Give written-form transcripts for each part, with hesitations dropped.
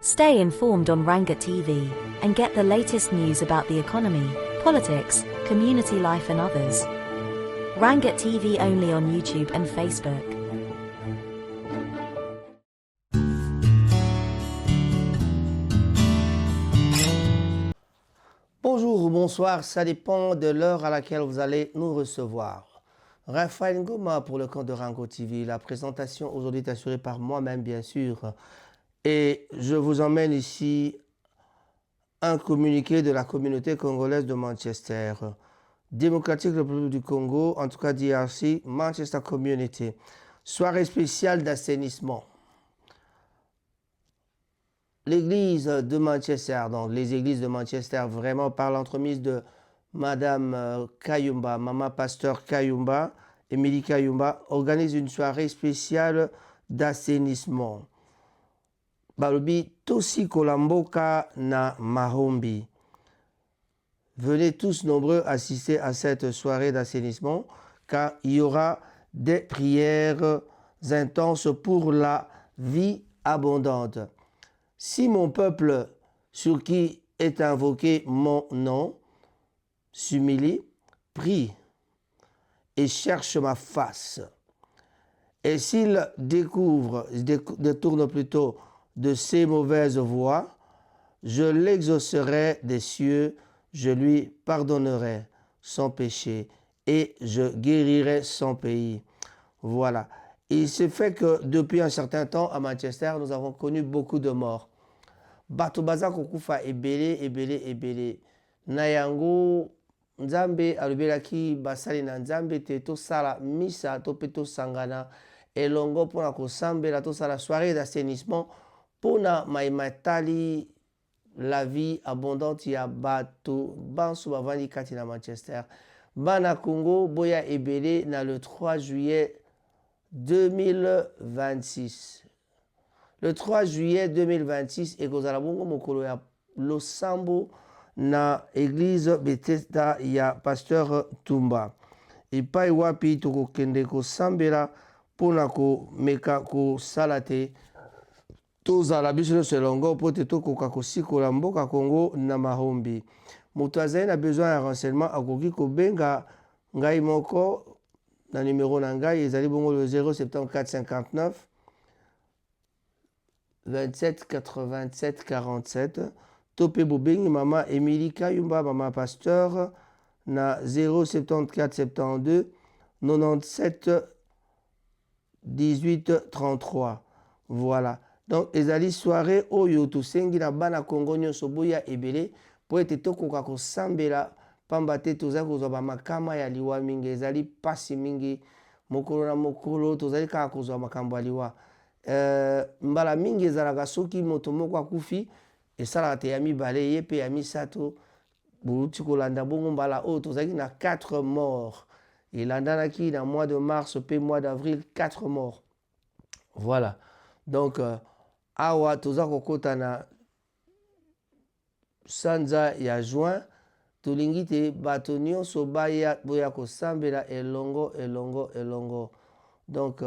Stay informed on Rangat TV and get the latest news about the economy, politics, community life and others. Rangat TV only on YouTube and Facebook. Bonjour ou bonsoir, ça dépend de l'heure à laquelle vous allez nous recevoir. Raphaël Ngoma pour le compte de Rangat TV. La présentation aujourd'hui est assurée par moi-même, bien sûr. Et je vous emmène ici un communiqué de la communauté congolaise de Manchester. Démocratique République du Congo, en tout cas DRC, Manchester Community. Soirée spéciale d'assainissement. L'église de Manchester, donc les églises de Manchester, vraiment par l'entremise de Madame Kayumba, Maman Pasteur Kayumba, Émilie Kayumba, organise une soirée spéciale d'assainissement. Balobi Tosi Kolamboka na Mahombi. Venez tous nombreux assister à cette soirée d'assainissement car il y aura des prières intenses pour la vie abondante. Si mon peuple sur qui est invoqué mon nom s'humilie, prie et cherche ma face, et s'il détourne plutôt de ses mauvaises voies, je l'exaucerai des cieux, je lui pardonnerai son péché et je guérirai son pays. Voilà. Il se fait que depuis un certain temps à Manchester, nous avons connu beaucoup de morts. Bato baza kokufa ebele na yango nzambe alobelaki basali na nzambe te tosala misa to pe tosangana elongo mpona kosambela tosala soirée d'assainissement mpona maimatali la vie abondante ya bato banso bavandi kati na Manchester. Bana Congo boya ebele na le 3 juillet 2026. Le 3 juillet 2026, ekozala bongo mokolo ya losambo na église Bethesda ya Pasteur Tumba. Epai wapi tokokende kosambela mpona komeka kosala te tozala biso nyonso elongo mpo te tokoka kosikola mboka Congo na Mahombi. Moto azali na besoin ya renseignement akoki kobenga ngai moko na numero na ngai ezali bongo le 07459 27 87 47. Topé Bobengi Maman Émilie Kayumba, Maman Pasteur, na 074 72 97 18 33. Voilà. Donc, ezali soirée oyo tosengi na bana Congo nyonso boya ebele po ete tokoka kosambela pamba te toza kozwa bamakama ya liwa mingi ezali pasi mingi mokolo na mokolo tozali kaka kozwa makambo ya liwa. Mbala mingi ezalaka soki moto moko akufi esalaka te ya mibale ye pe ya misato bouti kolanda bongo mbala oyo tozalaki na 4 morts elandanaki na mois de mars pe mois d'avril 4 morts. Voilà. Donc awa toza kokota na sanza ya juin tolingi te bato nyonso boya kosambela elongo. Donc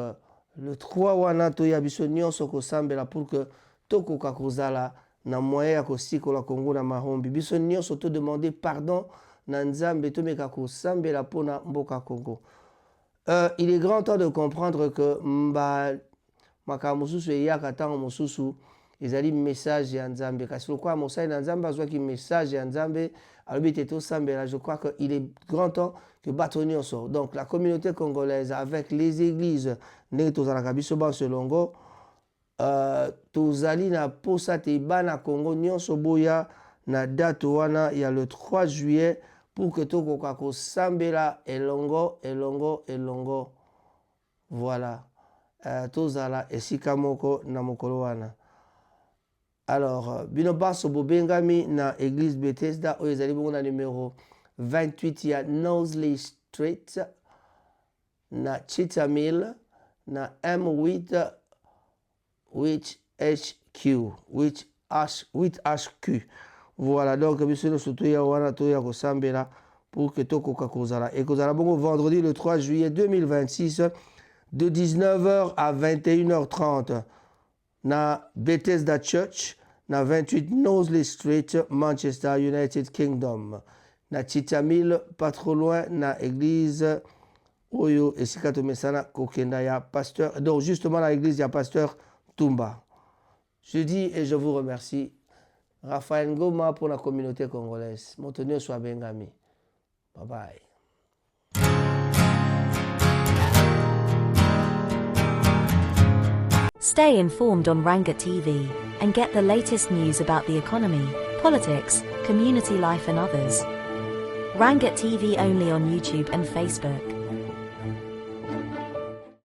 le 3 wana toya biso nyonso kosambela pour que tokoka kozala na moyen ya kosikola Congo na Mahombi. Biso nyonso to demander pardon na nzambe tomeka kosambela pona mboka Congo. Il est grand temps de comprendre que makambo mosusu eyaka ntango mosusu ezali message ya nzambe kasi lokola mosali na nzambe azwaki message ya nzambe alobi te tosambela. Je crois qu'il est grand temps que bato nyonso, donc la communauté congolaise avec les églises ndenge tozalaka biso banso elongo tozali na posa te bana Congo nyonso boya na date wana ya le 3 juillet pour que tokoka kosambela elongo. Voilà. Tozala esika moko na mokolo wana. Alors, bino baso bobengami na église Bethesda oyo ezali bongo na numéro 28 ya Knowsley Street na Chitamil na M8 which HQ. Voilà, donc biso nyonso toya wana toya kosambela pour que tokoka kozala. Ekozala bongo vendredi le 3 juillet 2026 de 19h à 21h30 na Bethesda Church na 28 Knowsley Street, Manchester, United Kingdom. Na Chitamil, pas trop loin, na église Oyo esika tomesana kokenda ya pasteur. Donc justement dans l'église, il y a pasteur Tumba. Je dis et je vous remercie. Raphaël Ngoma pour la communauté congolaise. Montenegro soit bengami. Bye bye. Stay informed on Rangat TV and get the latest news about the economy, politics, community life and others. Rangat TV only on YouTube and Facebook.